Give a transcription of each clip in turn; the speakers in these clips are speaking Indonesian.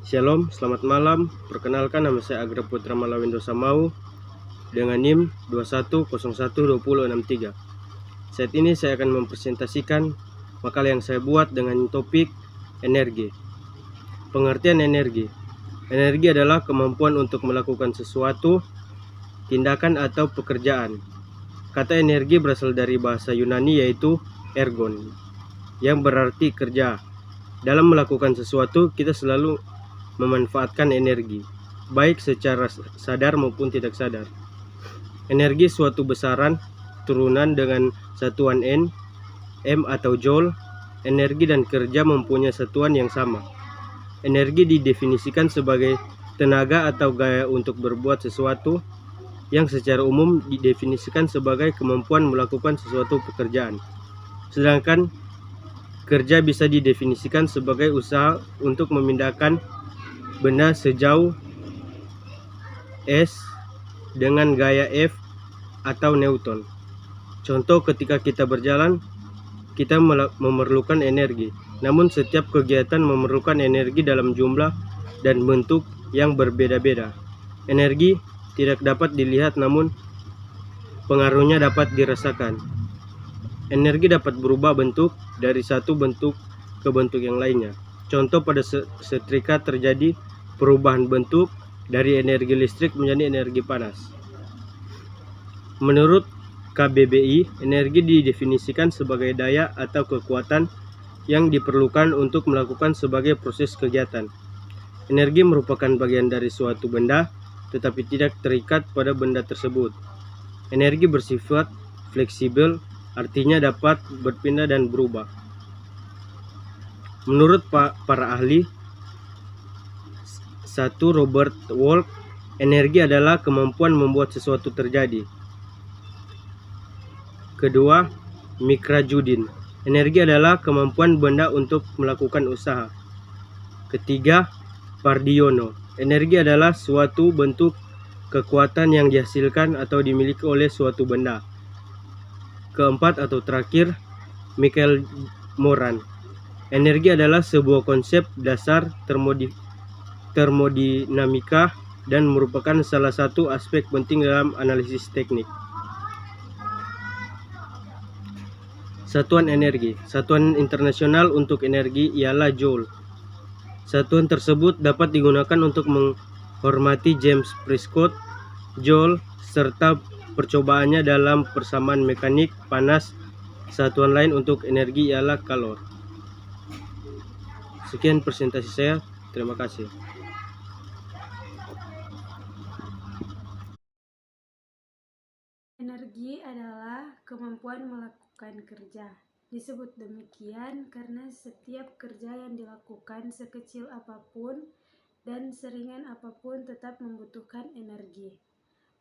Shalom, selamat malam. Perkenalkan, nama saya Agra Putra Malawindo Samau dengan NIM 21012063. Saat ini saya akan mempresentasikan makalah yang saya buat dengan topik energi. Pengertian energi. Energi adalah kemampuan untuk melakukan sesuatu, tindakan atau pekerjaan. Kata energi berasal dari bahasa Yunani yaitu ergon, yang berarti kerja. Dalam melakukan sesuatu, kita selalu memanfaatkan energi, baik secara sadar maupun tidak sadar. Energi suatu besaran turunan dengan satuan N, M atau Joule. Energi dan kerja mempunyai satuan yang sama. Energi didefinisikan sebagai tenaga atau gaya untuk berbuat sesuatu, yang secara umum didefinisikan sebagai kemampuan melakukan sesuatu pekerjaan. Sedangkan kerja bisa didefinisikan sebagai usaha untuk memindahkan benda sejauh S dengan gaya F atau Newton. Contoh, ketika kita berjalan, kita memerlukan energi. Namun setiap kegiatan memerlukan energi dalam jumlah dan bentuk yang berbeda-beda. Energi tidak dapat dilihat, namun pengaruhnya dapat dirasakan. Energi dapat berubah bentuk dari satu bentuk ke bentuk yang lainnya. Contoh, pada setrika terjadi perubahan bentuk dari energi listrik menjadi energi panas. Menurut KBBI, energi didefinisikan sebagai daya atau kekuatan yang diperlukan untuk melakukan sebagai proses kegiatan. Energi merupakan bagian dari suatu benda, tetapi tidak terikat pada benda tersebut. Energi bersifat fleksibel, artinya dapat berpindah dan berubah. Menurut para ahli, satu, Robert Wolf, energi adalah kemampuan membuat sesuatu terjadi. Kedua, Mikra Judin, energi adalah kemampuan benda untuk melakukan usaha. Ketiga, Pardiono, energi adalah suatu bentuk kekuatan yang dihasilkan atau dimiliki oleh suatu benda. Keempat atau terakhir, Michael Moran, energi adalah sebuah konsep dasar termodinamika dan merupakan salah satu aspek penting dalam analisis teknik. Satuan energi. Satuan internasional untuk energi ialah Joule. Satuan tersebut dapat digunakan untuk menghormati James Prescott Joule serta percobaannya dalam persamaan mekanik panas. Satuan lain untuk energi ialah kalor. Sekian presentasi saya. Terima kasih. Energi adalah kemampuan melakukan kerja. Disebut demikian karena setiap kerja yang dilakukan sekecil apapun dan seringan apapun tetap membutuhkan energi.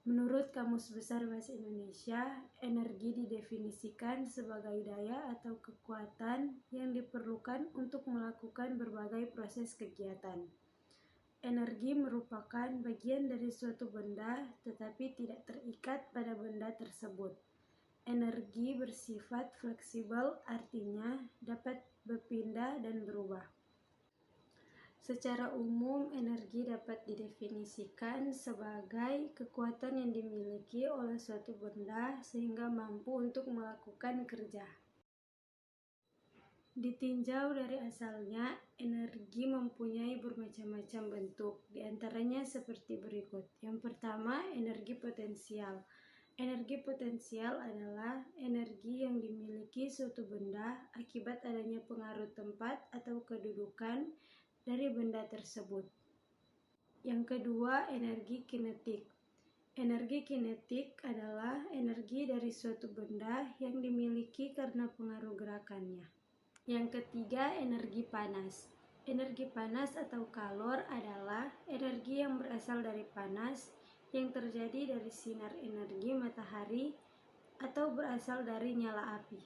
Menurut Kamus Besar Bahasa Indonesia, energi didefinisikan sebagai daya atau kekuatan yang diperlukan untuk melakukan berbagai proses kegiatan. Energi merupakan bagian dari suatu benda tetapi tidak terikat pada benda tersebut. Energi bersifat fleksibel, artinya dapat berpindah dan berubah. Secara umum, energi dapat didefinisikan sebagai kekuatan yang dimiliki oleh suatu benda sehingga mampu untuk melakukan kerja. Ditinjau dari asalnya, energi mempunyai bermacam-macam bentuk, diantaranya seperti berikut. Yang pertama, energi potensial. Energi potensial adalah energi yang dimiliki suatu benda akibat adanya pengaruh tempat atau kedudukan dari benda tersebut. Yang kedua, energi kinetik. Energi kinetik adalah energi dari suatu benda yang dimiliki karena pengaruh gerakannya. Yang ketiga, energi panas. Energi panas atau kalor adalah energi yang berasal dari panas yang terjadi dari sinar energi matahari atau berasal dari nyala api.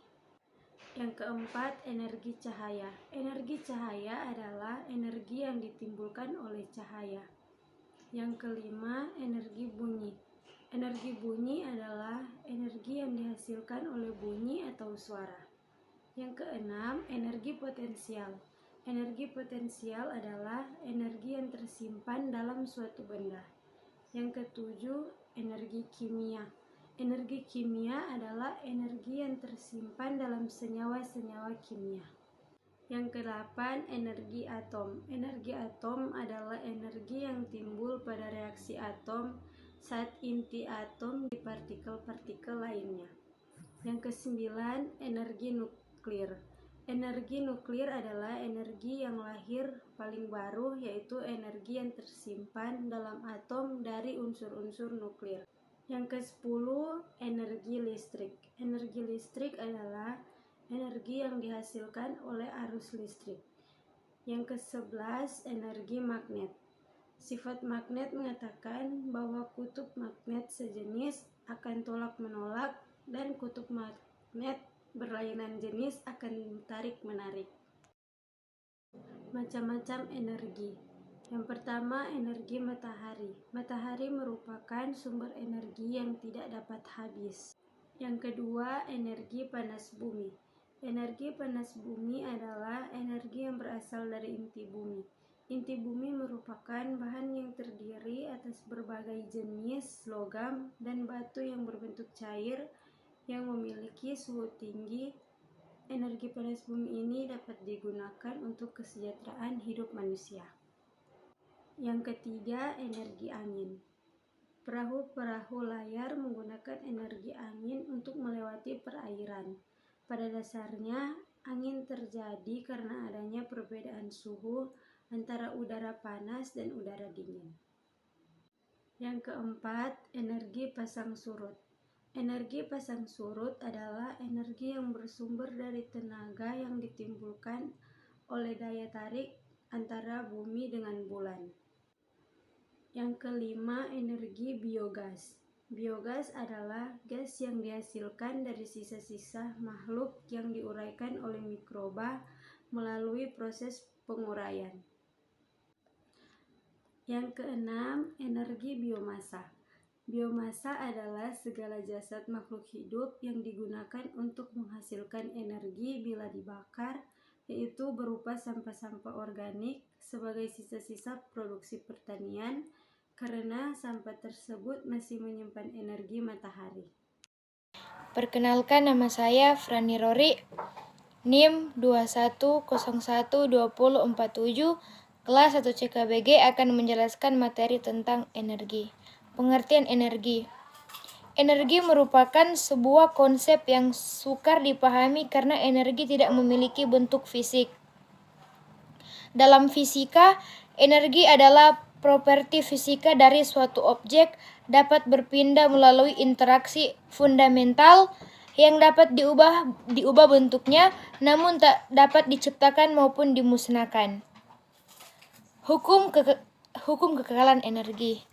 Yang keempat, energi cahaya. Energi cahaya adalah energi yang ditimbulkan oleh cahaya. Yang kelima, energi bunyi. Energi bunyi adalah energi yang dihasilkan oleh bunyi atau suara. Yang keenam, energi potensial. Energi potensial adalah energi yang tersimpan dalam suatu benda. Yang ketujuh, energi kimia. Energi kimia adalah energi yang tersimpan dalam senyawa-senyawa kimia. Yang kedelapan, energi atom. Energi atom adalah energi yang timbul pada reaksi atom saat inti atom di partikel-partikel lainnya. Yang kesembilan, energi nuklir. Energi nuklir adalah energi yang lahir paling baru, yaitu energi yang tersimpan dalam atom dari unsur-unsur nuklir. Yang ke-10, energi listrik. Energi listrik adalah energi yang dihasilkan oleh arus listrik. Yang ke-11, energi magnet. Sifat magnet mengatakan bahwa kutub magnet sejenis akan tolak-menolak dan kutub magnet berlainan jenis akan tarik-menarik. Macam-macam energi. Yang pertama, energi matahari. Matahari merupakan sumber energi yang tidak dapat habis. Yang kedua, energi panas bumi. Energi panas bumi adalah energi yang berasal dari inti bumi. Inti bumi merupakan bahan yang terdiri atas berbagai jenis logam dan batu yang berbentuk cair yang memiliki suhu tinggi. Energi panas bumi ini dapat digunakan untuk kesejahteraan hidup manusia. Yang ketiga, energi angin. Perahu-perahu layar menggunakan energi angin untuk melewati perairan. Pada dasarnya, angin terjadi karena adanya perbedaan suhu antara udara panas dan udara dingin. Yang keempat, energi pasang surut. Energi pasang surut adalah energi yang bersumber dari tenaga yang ditimbulkan oleh daya tarik antara bumi dengan bulan. Yang kelima, energi biogas. Biogas adalah gas yang dihasilkan dari sisa-sisa makhluk yang diuraikan oleh mikroba melalui proses penguraian. Yang keenam, energi biomasa. Biomasa adalah segala jasad makhluk hidup yang digunakan untuk menghasilkan energi bila dibakar, yaitu berupa sampah-sampah organik sebagai sisa-sisa produksi pertanian, karena sampah tersebut masih menyimpan energi matahari. Perkenalkan, nama saya Frani Rory, NIM 21012047, kelas 1 CKBG akan menjelaskan materi tentang energi. Pengertian energi. Energi merupakan sebuah konsep yang sukar dipahami karena energi tidak memiliki bentuk fisik. Dalam fisika, energi adalah properti fisika dari suatu objek, dapat berpindah melalui interaksi fundamental yang dapat diubah bentuknya, namun tak dapat diciptakan maupun dimusnahkan. Hukum kekekalan energi.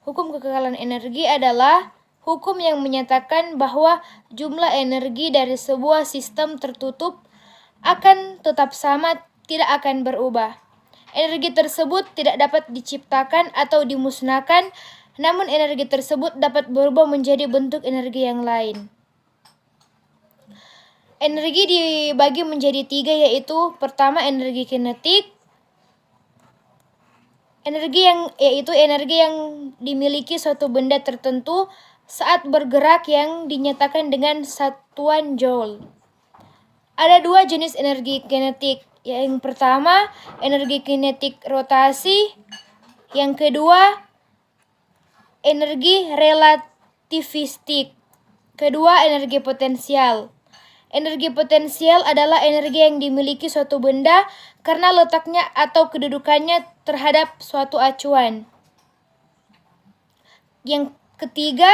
Hukum kekekalan energi adalah hukum yang menyatakan bahwa jumlah energi dari sebuah sistem tertutup akan tetap sama, tidak akan berubah. Energi tersebut tidak dapat diciptakan atau dimusnahkan, namun energi tersebut dapat berubah menjadi bentuk energi yang lain. Energi dibagi menjadi 3, yaitu pertama energi kinetik, energi yang dimiliki suatu benda tertentu saat bergerak yang dinyatakan dengan satuan joule. Ada 2 jenis energi kinetik. Yang pertama, energi kinetik rotasi. Yang kedua, energi relativistik. Kedua, energi potensial. Energi potensial adalah energi yang dimiliki suatu benda karena letaknya atau kedudukannya terhadap suatu acuan. Yang ketiga,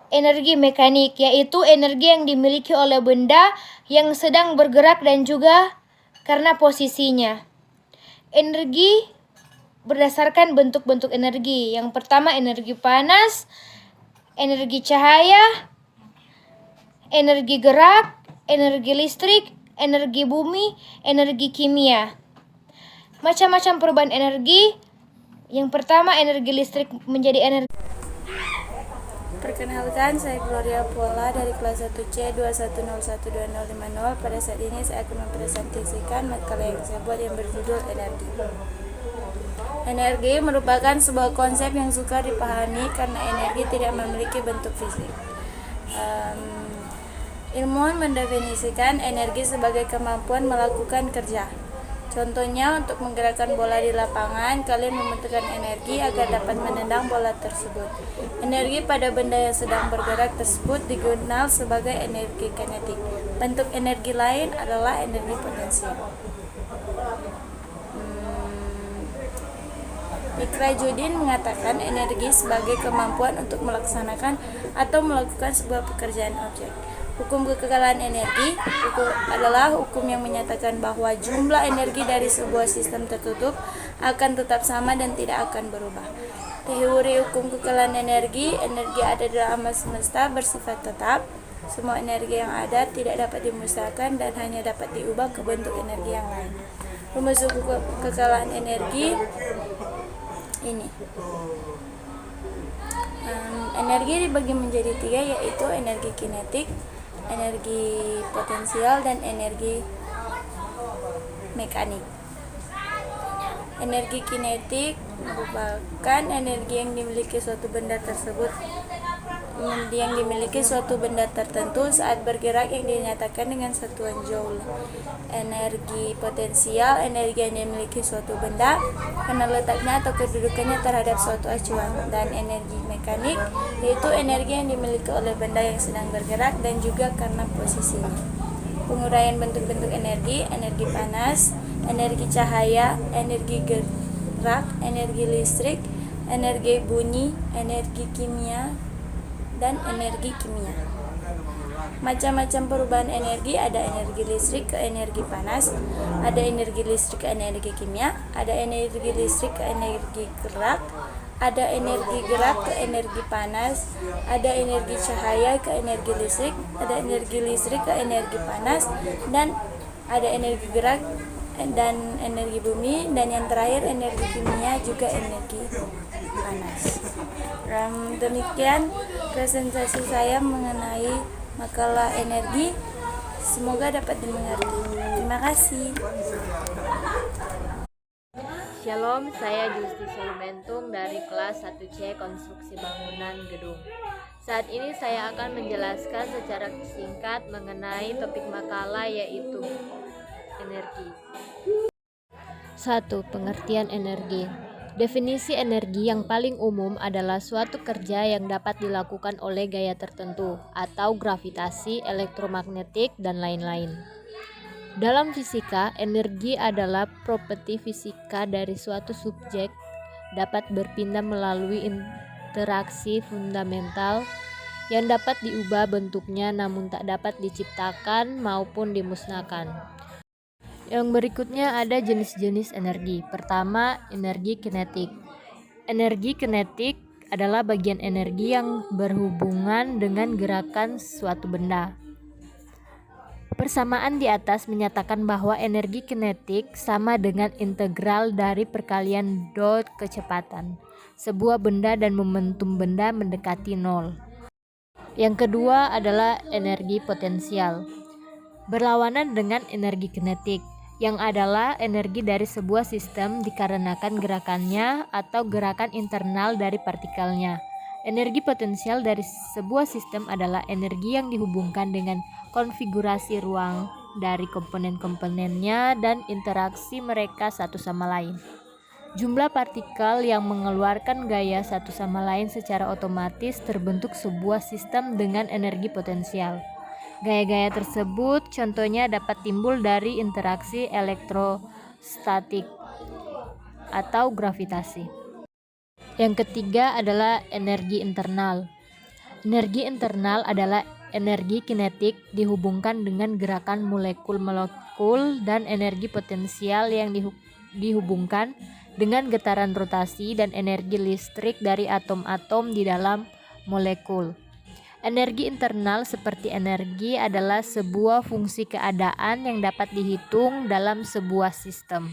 energi mekanik, yaitu energi yang dimiliki oleh benda yang sedang bergerak dan juga karena posisinya. Energi berdasarkan bentuk-bentuk energi. Yang pertama, energi panas, energi cahaya, energi gerak, energi listrik, energi bumi, energi kimia. Macam-macam perubahan energi. Yang pertama, energi listrik menjadi energi. Perkenalkan, saya Gloria Pola dari kelas 1C 21012050. Pada saat ini saya akan mempresentasikan makalah yang saya buat yang berjudul energi. Energi merupakan sebuah konsep yang sukar dipahami karena energi tidak memiliki bentuk fisik. Ilmuwan mendefinisikan energi sebagai kemampuan melakukan kerja. Contohnya, untuk menggerakkan bola di lapangan, kalian membutuhkan energi agar dapat menendang bola tersebut. Energi pada benda yang sedang bergerak tersebut dikenal sebagai energi kinetik. Bentuk energi lain adalah energi potensial. Ikrajudin mengatakan energi sebagai kemampuan untuk melaksanakan atau melakukan sebuah pekerjaan objek. Hukum kekekalan energi adalah hukum yang menyatakan bahwa jumlah energi dari sebuah sistem tertutup akan tetap sama dan tidak akan berubah. Teori hukum kekekalan energi ada dalam alam semesta bersifat tetap. Semua energi yang ada tidak dapat dimusnahkan dan hanya dapat diubah ke bentuk energi yang lain. Rumus hukum kekekalan energi ini. Energi dibagi menjadi 3, yaitu energi kinetik, energi potensial, dan energi mekanik. Energi kinetik merupakan energi yang dimiliki suatu benda tertentu saat bergerak yang dinyatakan dengan satuan joule. Energi potensial, energi yang dimiliki suatu benda karena letaknya atau kedudukannya terhadap suatu acuan. Dan energi mekanik yaitu energi yang dimiliki oleh benda yang sedang bergerak dan juga karena posisinya. Penguraian bentuk-bentuk energi panas, energi cahaya, energi gerak, energi listrik, energi bunyi, energi kimia, dan energi kimia. Macam-macam perubahan energi, ada energi listrik ke energi panas, ada energi listrik ke energi kimia, ada energi listrik ke energi gerak, ada energi gerak ke energi panas, ada energi cahaya ke energi listrik, ada energi listrik ke energi panas, dan ada energi gerak dan energi bumi, dan yang terakhir energi kimia juga energi panas. Demikian presentasi saya mengenai makalah energi, semoga dapat dimengerti. Terima kasih. Shalom, saya Justi Solumentung dari kelas 1C Konstruksi Bangunan Gedung. Saat ini saya akan menjelaskan secara singkat mengenai topik makalah, yaitu energi. 1. Pengertian energi. Definisi energi yang paling umum adalah suatu kerja yang dapat dilakukan oleh gaya tertentu atau gravitasi, elektromagnetik, dan lain-lain. Dalam fisika, energi adalah properti fisika dari suatu subjek, dapat berpindah melalui interaksi fundamental yang dapat diubah bentuknya namun tak dapat diciptakan maupun dimusnahkan. Yang berikutnya ada jenis-jenis energi. Pertama, energi kinetik. Energi kinetik adalah bagian energi yang berhubungan dengan gerakan suatu benda. Persamaan di atas menyatakan bahwa energi kinetik sama dengan integral dari perkalian dot kecepatan sebuah benda dan momentum benda mendekati nol. Yang kedua adalah energi potensial. Berlawanan dengan energi kinetik, yang adalah energi dari sebuah sistem dikarenakan gerakannya atau gerakan internal dari partikelnya. Energi potensial dari sebuah sistem adalah energi yang dihubungkan dengan konfigurasi ruang dari komponen-komponennya dan interaksi mereka satu sama lain. Jumlah partikel yang mengeluarkan gaya satu sama lain secara otomatis terbentuk sebuah sistem dengan energi potensial. Gaya-gaya tersebut contohnya dapat timbul dari interaksi elektrostatik atau gravitasi. Yang ketiga adalah energi internal. Energi internal adalah energi kinetik dihubungkan dengan gerakan molekul-molekul dan energi potensial yang dihubungkan dengan getaran rotasi dan energi listrik dari atom-atom di dalam molekul. Energi internal seperti energi adalah sebuah fungsi keadaan yang dapat dihitung dalam sebuah sistem.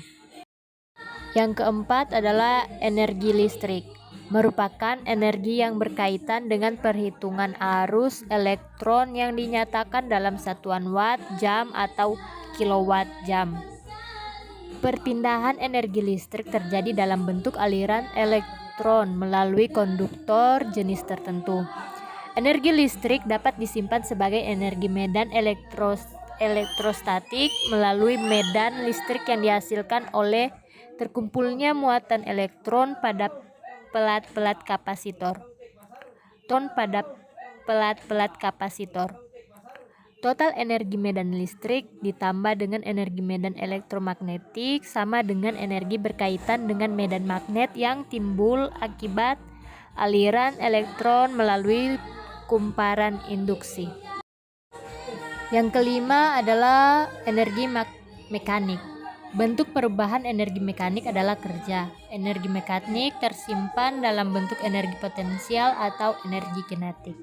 Yang keempat adalah energi listrik, merupakan energi yang berkaitan dengan perhitungan arus elektron yang dinyatakan dalam satuan watt, jam, atau kilowatt jam. Perpindahan energi listrik terjadi dalam bentuk aliran elektron melalui konduktor jenis tertentu. Energi listrik dapat disimpan sebagai energi medan elektrostatik melalui medan listrik yang dihasilkan oleh terkumpulnya muatan elektron pada pelat-pelat kapasitor. Total energi medan listrik ditambah dengan energi medan elektromagnetik sama dengan energi berkaitan dengan medan magnet yang timbul akibat aliran elektron melalui kumparan induksi. Yang kelima adalah energi mekanik. Bentuk perubahan energi mekanik adalah kerja. Energi mekanik tersimpan dalam bentuk energi potensial atau energi kinetik.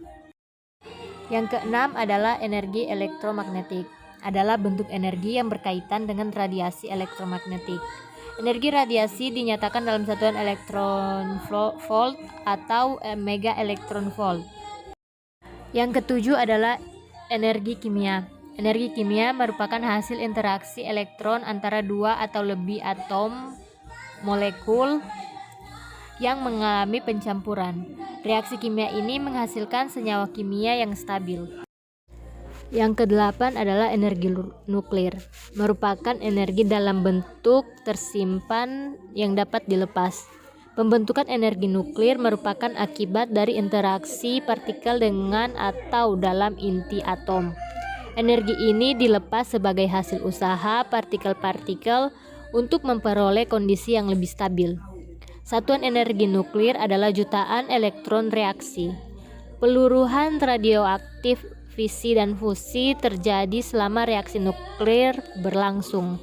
Yang keenam adalah energi elektromagnetik. Adalah bentuk energi yang berkaitan dengan radiasi elektromagnetik. Energi radiasi dinyatakan dalam satuan elektron volt atau mega elektron volt. Yang ketujuh adalah energi kimia. Energi kimia merupakan hasil interaksi elektron antara dua atau lebih atom molekul yang mengalami pencampuran. Reaksi kimia ini menghasilkan senyawa kimia yang stabil. Yang kedelapan adalah energi nuklir. Merupakan energi dalam bentuk tersimpan yang dapat dilepas. Pembentukan energi nuklir merupakan akibat dari interaksi partikel dengan atau dalam inti atom. Energi ini dilepas sebagai hasil usaha partikel-partikel untuk memperoleh kondisi yang lebih stabil. Satuan energi nuklir adalah jutaan elektron reaksi. Peluruhan radioaktif fisi dan fusi terjadi selama reaksi nuklir berlangsung.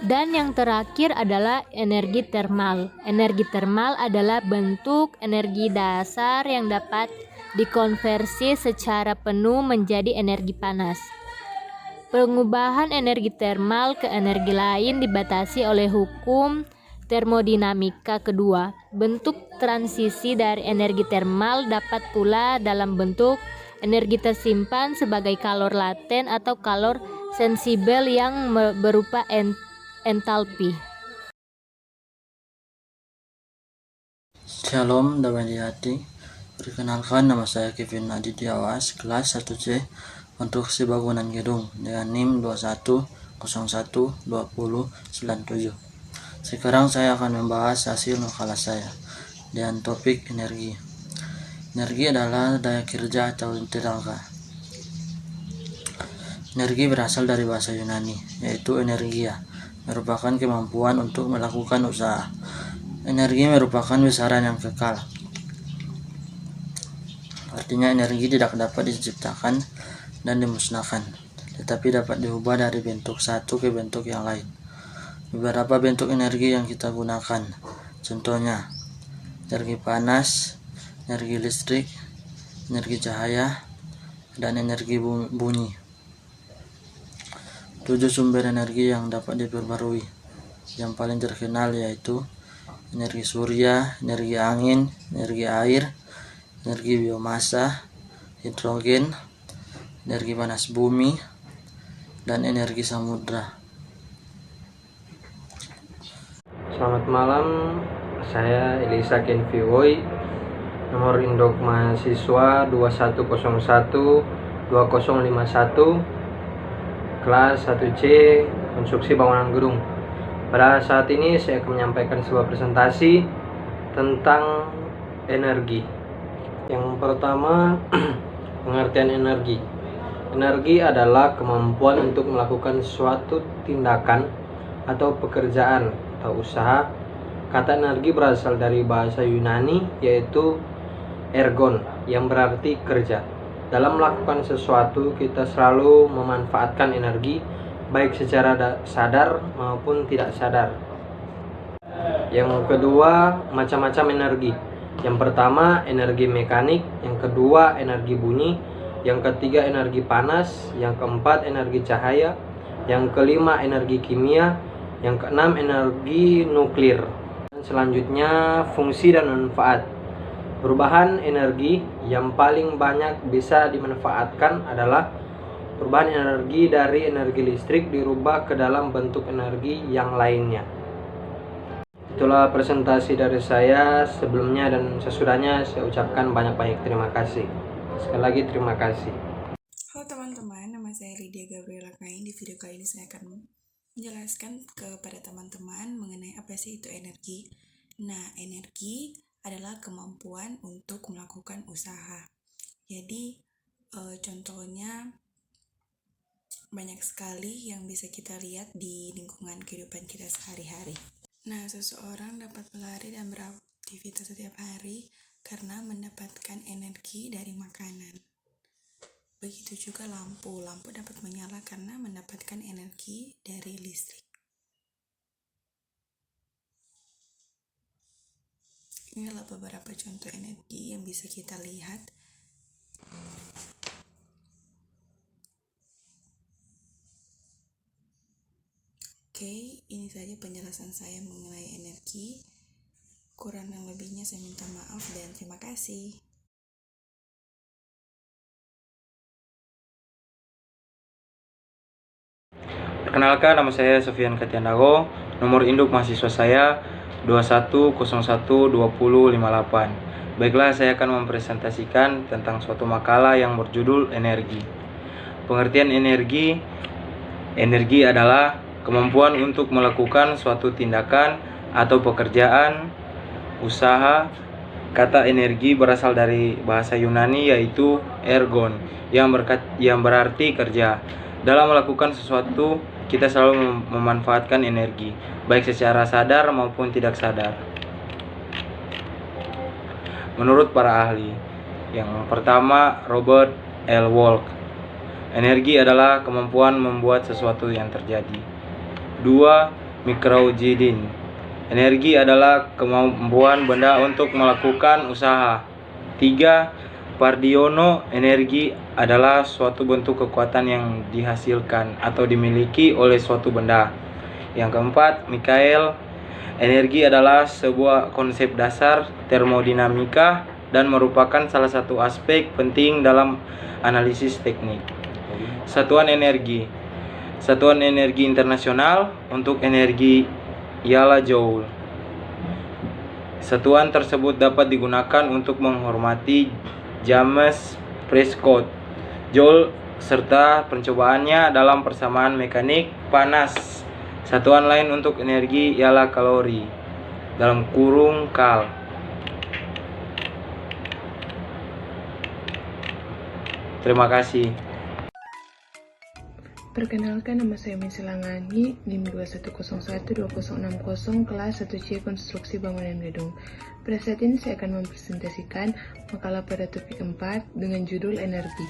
Dan yang terakhir adalah energi termal. Energi termal adalah bentuk energi dasar yang dapat dikonversi secara penuh menjadi energi panas. Pengubahan energi termal ke energi lain dibatasi oleh hukum termodinamika kedua. Bentuk transisi dari energi termal dapat pula dalam bentuk energi tersimpan sebagai kalor laten atau kalor sensibel yang berupa entalpi. Shalom damai di hati. Perkenalkan, nama saya Kevin Aditya Awas, kelas 1C, konstruksi bangunan gedung dengan NIM 21012097. Sekarang saya akan membahas hasil makalah saya dengan topik energi. Energi adalah daya kerja atau tenaga. Energi berasal dari bahasa Yunani, yaitu energia, merupakan kemampuan untuk melakukan usaha. Energi merupakan besaran yang kekal. Artinya energi tidak dapat diciptakan dan dimusnahkan, tetapi dapat diubah dari bentuk satu ke bentuk yang lain. Beberapa bentuk energi yang kita gunakan, contohnya energi panas, energi listrik, energi cahaya, dan energi bunyi. 7 sumber energi yang dapat diperbarui. Yang paling terkenal yaitu energi surya, energi angin, energi air, energi biomasa, hidrogen, energi panas bumi, dan energi samudra. Selamat malam, saya Elisa Kenviwoy, nomor induk mahasiswa 21012051, kelas 1C, konstruksi bangunan gedung. Pada saat ini saya akan menyampaikan sebuah presentasi tentang energi. Yang pertama, pengertian energi. Energi adalah kemampuan untuk melakukan suatu tindakan atau pekerjaan atau usaha. Kata energi berasal dari bahasa Yunani, yaitu ergon, yang berarti kerja. Dalam melakukan sesuatu, kita selalu memanfaatkan energi, baik secara sadar maupun tidak sadar. Yang kedua, macam-macam energi. Yang pertama, energi mekanik. Yang kedua, energi bunyi. Yang ketiga, energi panas. Yang keempat, energi cahaya. Yang kelima, energi kimia. Yang keenam, energi nuklir. Dan selanjutnya, fungsi dan manfaat. Perubahan energi yang paling banyak bisa dimanfaatkan adalah Perubahan energi dari energi listrik dirubah ke dalam bentuk energi yang lainnya. Itulah presentasi dari saya sebelumnya dan sesudahnya saya ucapkan banyak-banyak terima kasih. Sekali lagi terima kasih. Halo teman-teman, nama saya Lydia Gabriela Kain. Di video kali ini saya akan menjelaskan kepada teman-teman mengenai apa sih itu energi. Nah, energi adalah kemampuan untuk melakukan usaha. Jadi, contohnya banyak sekali yang bisa kita lihat di lingkungan kehidupan kita sehari-hari. Nah, seseorang dapat berlari dan beraktivitas setiap hari karena mendapatkan energi dari makanan. Begitu juga lampu dapat menyala karena mendapatkan energi dari listrik. Inilah beberapa contoh energi yang bisa kita lihat. Oke, ini saja penjelasan saya mengenai energi. Kurang dan lebihnya saya minta maaf dan terima kasih. Perkenalkan, nama saya Sofian Katiandago. Nomor induk mahasiswa saya 21012058. Baiklah, saya akan mempresentasikan tentang suatu makalah yang berjudul energi. Pengertian energi. Energi adalah kemampuan untuk melakukan suatu tindakan atau pekerjaan, usaha. Kata energi berasal dari bahasa Yunani yaitu ergon, yang berarti kerja. Dalam melakukan sesuatu, kita selalu memanfaatkan energi, baik secara sadar maupun tidak sadar. Menurut para ahli, yang pertama Robert L. Walk, energi adalah kemampuan membuat sesuatu yang terjadi. 2. Microjiddin, energi adalah kemampuan benda untuk melakukan usaha. 3. Pardiono, energi adalah suatu bentuk kekuatan yang dihasilkan atau dimiliki oleh suatu benda. Yang keempat, Mikhael, energi adalah sebuah konsep dasar termodinamika dan merupakan salah satu aspek penting dalam analisis teknik. Satuan energi. Satuan energi internasional untuk energi ialah joule. Satuan tersebut dapat digunakan untuk menghormati James Prescott Joule serta percobaannya dalam persamaan mekanik panas. Satuan lain untuk energi ialah kalori (kal). Terima kasih. Perkenalkan, nama saya Mesilangani, NIM 21012060, kelas 1C Konstruksi Bangunan Gedung. Pada saat ini saya akan mempresentasikan makalah pada topik 4 dengan judul energi.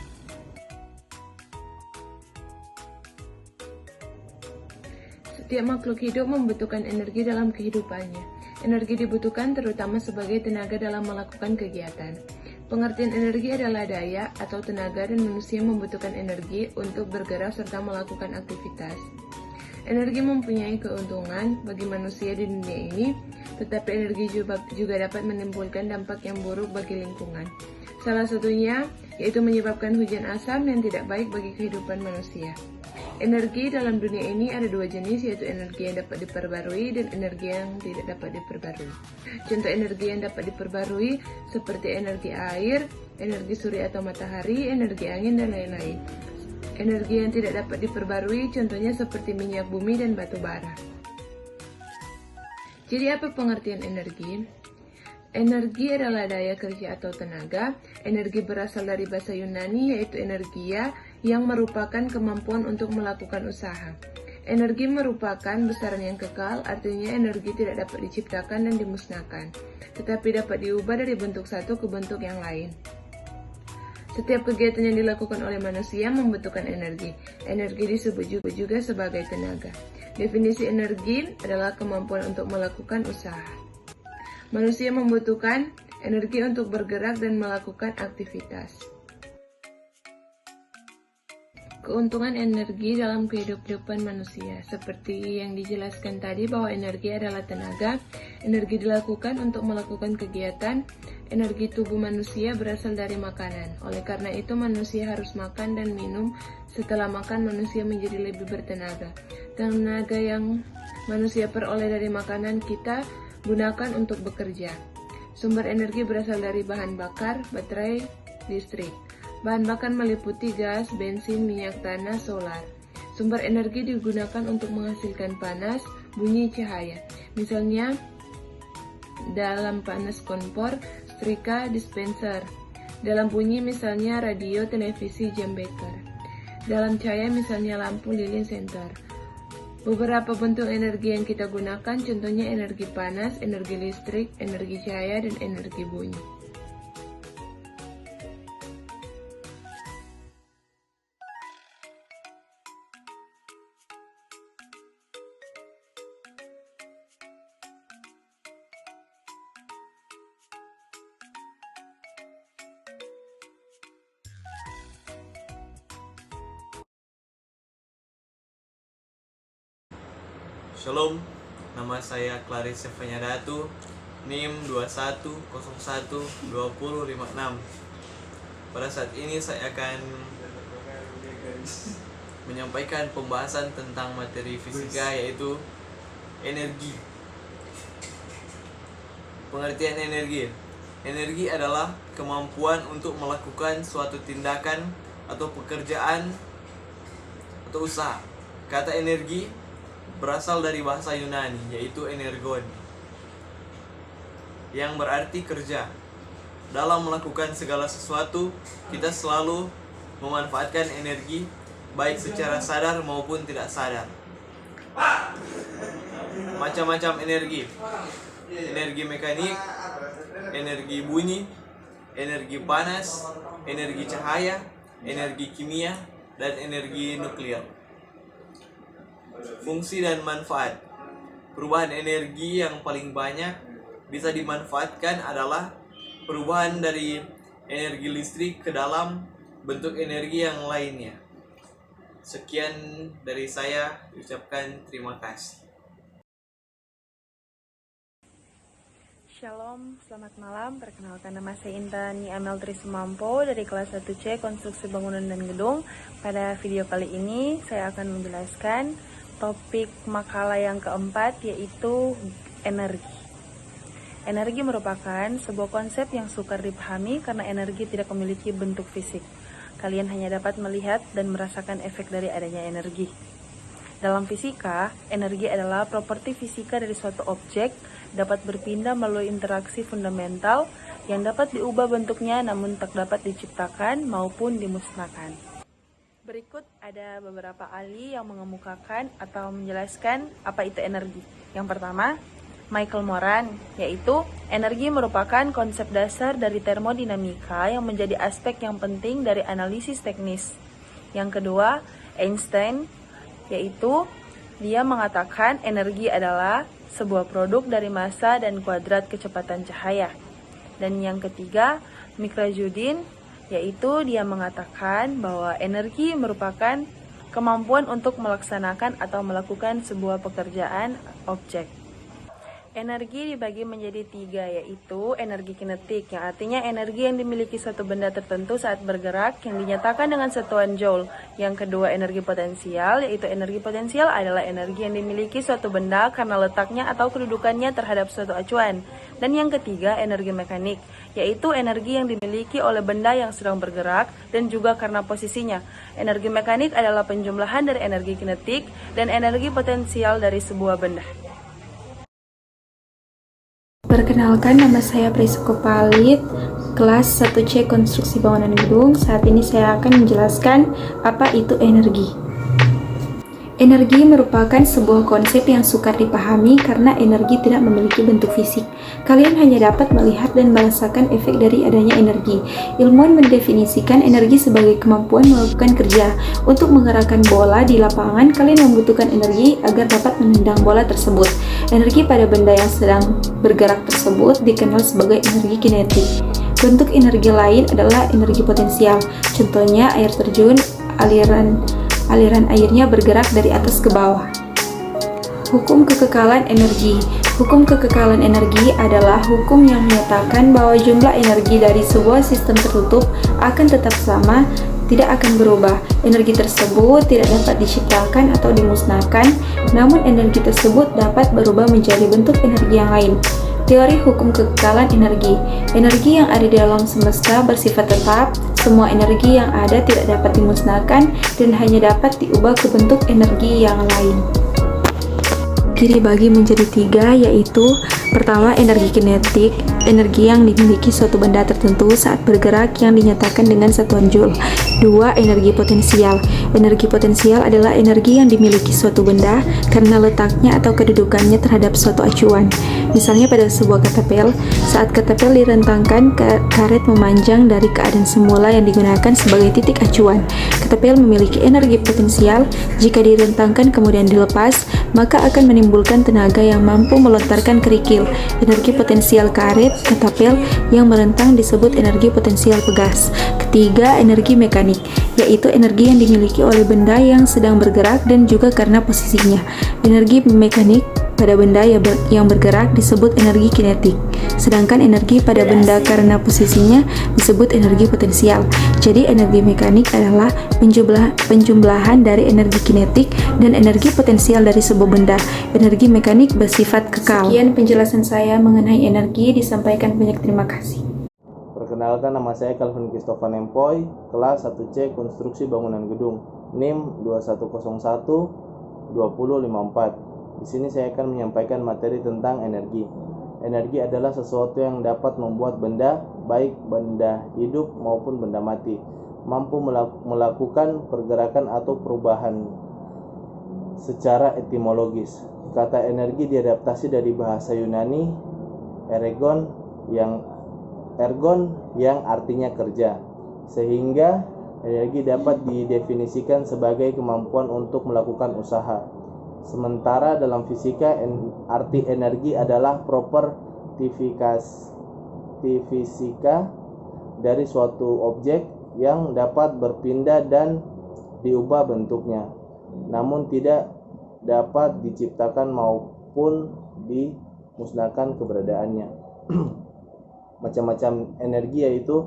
Setiap makhluk hidup membutuhkan energi dalam kehidupannya. Energi dibutuhkan terutama sebagai tenaga dalam melakukan kegiatan. Pengertian energi adalah daya atau tenaga dan manusia membutuhkan energi untuk bergerak serta melakukan aktivitas. Energi mempunyai keuntungan bagi manusia di dunia ini, tetapi energi juga dapat menimbulkan dampak yang buruk bagi lingkungan. Salah satunya yaitu menyebabkan hujan asam yang tidak baik bagi kehidupan manusia. Energi dalam dunia ini ada dua jenis, yaitu energi yang dapat diperbarui dan energi yang tidak dapat diperbarui. Contoh energi yang dapat diperbarui seperti energi air, energi surya atau matahari, energi angin, dan lain-lain. Energi yang tidak dapat diperbarui contohnya seperti minyak bumi dan batu bara. Jadi apa pengertian energi? Energi adalah daya kerja atau tenaga. Energi berasal dari bahasa Yunani yaitu energia, yang merupakan kemampuan untuk melakukan usaha. Energi merupakan besaran yang kekal, artinya energi tidak dapat diciptakan dan dimusnahkan, tetapi dapat diubah dari bentuk satu ke bentuk yang lain. Setiap kegiatan yang dilakukan oleh manusia membutuhkan energi. Energi disebut juga sebagai tenaga. Definisi energi adalah kemampuan untuk melakukan usaha. Manusia membutuhkan energi untuk bergerak dan melakukan aktivitas. Keuntungan energi dalam kehidupan manusia, seperti yang dijelaskan tadi bahwa energi adalah tenaga. Energi dilakukan untuk melakukan kegiatan. Energi tubuh manusia berasal dari makanan. Oleh karena itu, manusia harus makan dan minum. Setelah makan, manusia menjadi lebih bertenaga. Tenaga yang manusia peroleh dari makanan kita gunakan untuk bekerja. Sumber energi berasal dari bahan bakar, baterai, listrik. Bahan bakar meliputi gas, bensin, minyak tanah, solar. Sumber energi digunakan untuk menghasilkan panas, bunyi, cahaya. Misalnya, dalam panas kompor, setrika, dispenser. Dalam bunyi misalnya radio, televisi, jam beker. Dalam cahaya misalnya lampu, lilin, senter. Beberapa bentuk energi yang kita gunakan contohnya energi panas, energi listrik, energi cahaya, dan energi bunyi. Shalom, nama saya Clarisse Fanyadatu, NIM 21012056. Pada saat ini saya akan menyampaikan pembahasan tentang materi fisika, yaitu energi. Pengertian energi. Energi adalah kemampuan untuk melakukan suatu tindakan atau pekerjaan atau usaha. Kata energi berasal dari bahasa Yunani, yaitu energon, yang berarti kerja. Dalam melakukan segala sesuatu, kita selalu memanfaatkan energi, baik secara sadar maupun tidak sadar. Macam-macam energi. Energi mekanik, energi bunyi, energi panas, energi cahaya, energi kimia, dan energi nuklir. Fungsi dan manfaat. Perubahan energi yang paling banyak bisa dimanfaatkan adalah perubahan dari energi listrik ke dalam bentuk energi yang lainnya. Sekian dari saya, ucapkan terima kasih. Shalom, selamat malam. Perkenalkan, nama saya Intan Amel Trisumampo dari kelas 1C Konstruksi Bangunan dan Gedung. Pada video kali ini saya akan menjelaskan topik makalah yang keempat, yaitu energi. Energi merupakan sebuah konsep yang sukar dipahami karena energi tidak memiliki bentuk fisik. Kalian hanya dapat melihat dan merasakan efek dari adanya energi. Dalam fisika, energi adalah properti fisika dari suatu objek, dapat berpindah melalui interaksi fundamental yang dapat diubah bentuknya namun tak dapat diciptakan maupun dimusnahkan. Berikut ada beberapa ahli yang mengemukakan atau menjelaskan apa itu energi. Yang pertama, Michael Moran, yaitu energi merupakan konsep dasar dari termodinamika yang menjadi aspek yang penting dari analisis teknis. Yang kedua, Einstein, yaitu dia mengatakan energi adalah sebuah produk dari massa dan kuadrat kecepatan cahaya. Dan yang ketiga, Mikrajudin, yaitu dia mengatakan bahwa energi merupakan kemampuan untuk melaksanakan atau melakukan sebuah pekerjaan objek. Energi dibagi menjadi 3, yaitu energi kinetik, yang artinya energi yang dimiliki suatu benda tertentu saat bergerak yang dinyatakan dengan satuan joule. Yang kedua, energi potensial, yaitu energi potensial adalah energi yang dimiliki suatu benda karena letaknya atau kedudukannya terhadap suatu acuan. Dan yang ketiga, energi mekanik, yaitu energi yang dimiliki oleh benda yang sedang bergerak dan juga karena posisinya. Energi mekanik adalah penjumlahan dari energi kinetik dan energi potensial dari sebuah benda. Perkenalkan, nama saya Prisko Palit, kelas 1C Konstruksi Bangunan Gedung. Saat ini saya akan menjelaskan apa itu energi. Energi merupakan sebuah konsep yang sukar dipahami karena energi tidak memiliki bentuk fisik. Kalian hanya dapat melihat dan merasakan efek dari adanya energi. Ilmuwan mendefinisikan energi sebagai kemampuan melakukan kerja. Untuk menggerakkan bola di lapangan, kalian membutuhkan energi agar dapat menendang bola tersebut. Energi pada benda yang sedang bergerak tersebut dikenal sebagai energi kinetik. Bentuk energi lain adalah energi potensial. Contohnya air terjun, aliran airnya bergerak dari atas ke bawah. Hukum kekekalan energi. Hukum kekekalan energi adalah hukum yang menyatakan bahwa jumlah energi dari sebuah sistem tertutup akan tetap sama, tidak akan berubah. Energi tersebut tidak dapat diciptakan atau dimusnahkan, namun energi tersebut dapat berubah menjadi bentuk energi yang lain. Teori hukum kekekalan energi. Energi yang ada di alam semesta bersifat tetap. Semua energi yang ada tidak dapat dimusnahkan dan hanya dapat diubah ke bentuk energi yang lain. Dibagi menjadi 3, yaitu pertama, energi kinetik, energi yang dimiliki suatu benda tertentu saat bergerak yang dinyatakan dengan satuan joule. 2. Energi potensial. Energi potensial adalah energi yang dimiliki suatu benda karena letaknya atau kedudukannya terhadap suatu acuan. Misalnya pada sebuah ketapel, saat ketapel direntangkan, karet memanjang dari keadaan semula yang digunakan sebagai titik acuan. Ketapel memiliki energi potensial. Jika direntangkan kemudian dilepas, maka akan menimbulkan tenaga yang mampu melontarkan kerikil. Energi potensial karet ketapel yang merentang disebut energi potensial pegas. Ketiga, energi mekanik, yaitu energi yang dimiliki oleh benda yang sedang bergerak dan juga karena posisinya. Energi mekanik pada benda yang bergerak disebut energi kinetik, sedangkan energi pada benda karena posisinya disebut energi potensial. Jadi energi mekanik adalah penjumlahan dari energi kinetik dan energi potensial dari sebuah benda. Energi mekanik bersifat kekal. Sekian penjelasan saya mengenai energi, disampaikan, banyak terima kasih. Perkenalkan, nama saya Calvin Christopher Nempoy, kelas 1C Konstruksi Bangunan Gedung, NIM 2101-2054. Di sini saya akan menyampaikan materi tentang energi. Energi adalah sesuatu yang dapat membuat benda, baik benda hidup maupun benda mati, mampu melakukan pergerakan atau perubahan. Secara etimologis, kata energi diadaptasi dari bahasa Yunani ergon yang artinya kerja, sehingga energi dapat didefinisikan sebagai kemampuan untuk melakukan usaha. Sementara dalam fisika, arti energi adalah properti fisika dari suatu objek yang dapat berpindah dan diubah bentuknya, namun tidak dapat diciptakan maupun dimusnahkan keberadaannya. Macam-macam energi yaitu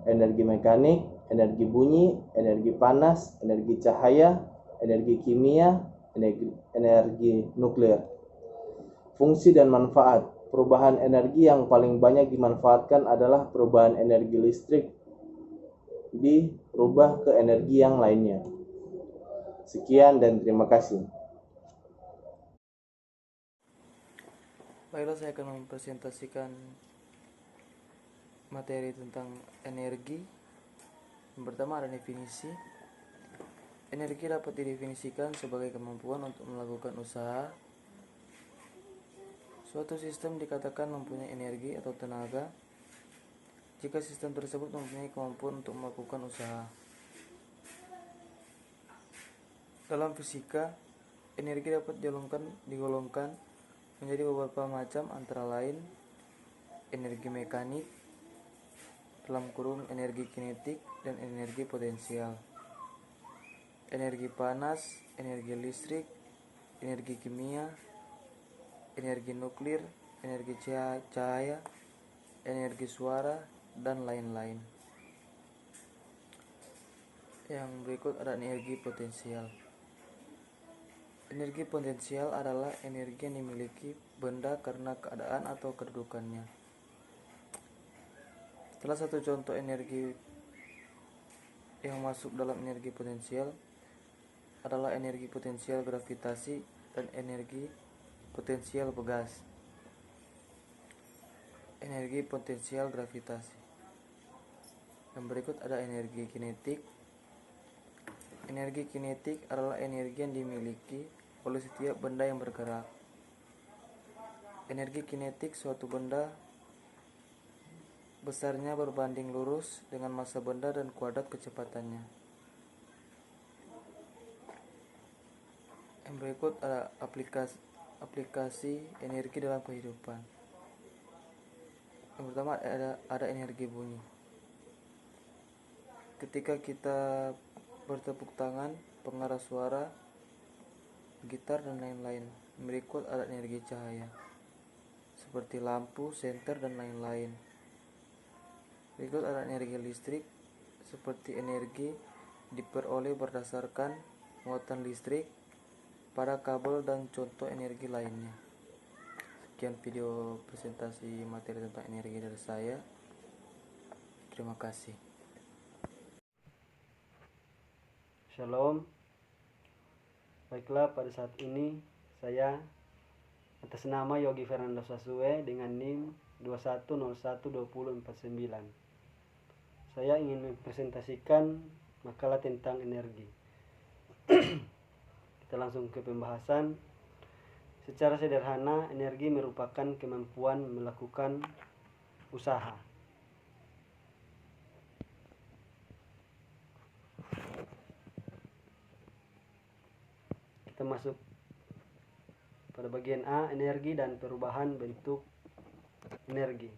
energi mekanik, energi bunyi, energi panas, energi cahaya, energi kimia, energi nuklir. Fungsi dan manfaat. Perubahan energi yang paling banyak dimanfaatkan adalah perubahan energi listrik dirubah ke energi yang lainnya. Sekian dan terima kasih. Baiklah, saya akan mempresentasikan materi tentang energi. Yang pertama ada definisi. Energi dapat didefinisikan sebagai kemampuan untuk melakukan usaha. Suatu sistem dikatakan mempunyai energi atau tenaga jika sistem tersebut mempunyai kemampuan untuk melakukan usaha. Dalam fisika, energi dapat digolongkan menjadi beberapa macam, antara lain energi mekanik, energi kinetik, dan energi potensial. Energi panas, energi listrik, energi kimia, energi nuklir, energi cahaya, energi suara, dan lain-lain. Yang berikut ada energi potensial. Energi potensial adalah energi yang dimiliki benda karena keadaan atau kedudukannya. Salah satu contoh energi yang masuk dalam energi potensial adalah energi potensial gravitasi dan energi potensial pegas. Energi potensial gravitasi. Yang berikut ada energi kinetik. Energi kinetik adalah energi yang dimiliki oleh setiap benda yang bergerak. Energi kinetik suatu benda besarnya berbanding lurus dengan massa benda dan kuadrat kecepatannya. Yang berikut ada aplikasi energi dalam kehidupan. Yang pertama ada energi bunyi. Ketika kita bertepuk tangan, pengarah suara, gitar, dan lain-lain. Berikut ada energi cahaya. seperti lampu, senter, dan lain-lain. Berikut ada energi listrik, seperti energi diperoleh berdasarkan muatan listrik pada kabel dan contoh energi lainnya. Sekian video presentasi materi tentang energi dari saya. Terima kasih. Shalom. Baiklah, pada saat ini saya atas nama Yogi Fernando Sasue dengan NIM 21012049. Saya ingin mempresentasikan makalah tentang energi. Kita langsung ke pembahasan. Secara sederhana, energi merupakan kemampuan melakukan usaha. Kita masuk pada bagian A, energi dan perubahan bentuk energi.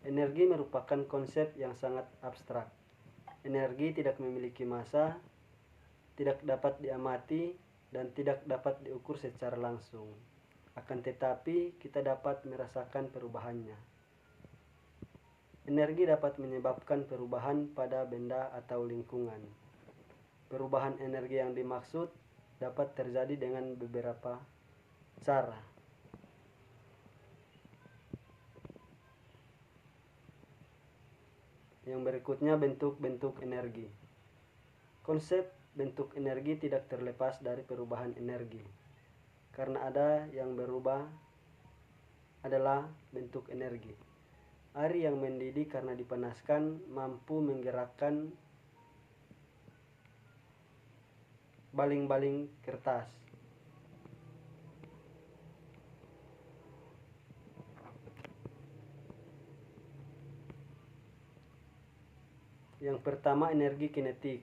Energi merupakan konsep yang sangat abstrak. Energi tidak memiliki massa, tidak dapat diamati, dan tidak dapat diukur secara langsung. Akan tetapi, kita dapat merasakan perubahannya. Energi dapat menyebabkan perubahan pada benda atau lingkungan. Perubahan energi yang dimaksud dapat terjadi dengan beberapa cara. Yang berikutnya, bentuk-bentuk energi. Konsep bentuk energi tidak terlepas dari perubahan energi. Karena ada yang berubah adalah bentuk energi. Air yang mendidih karena dipanaskan mampu menggerakkan baling-baling kertas. Yang pertama, energi kinetik.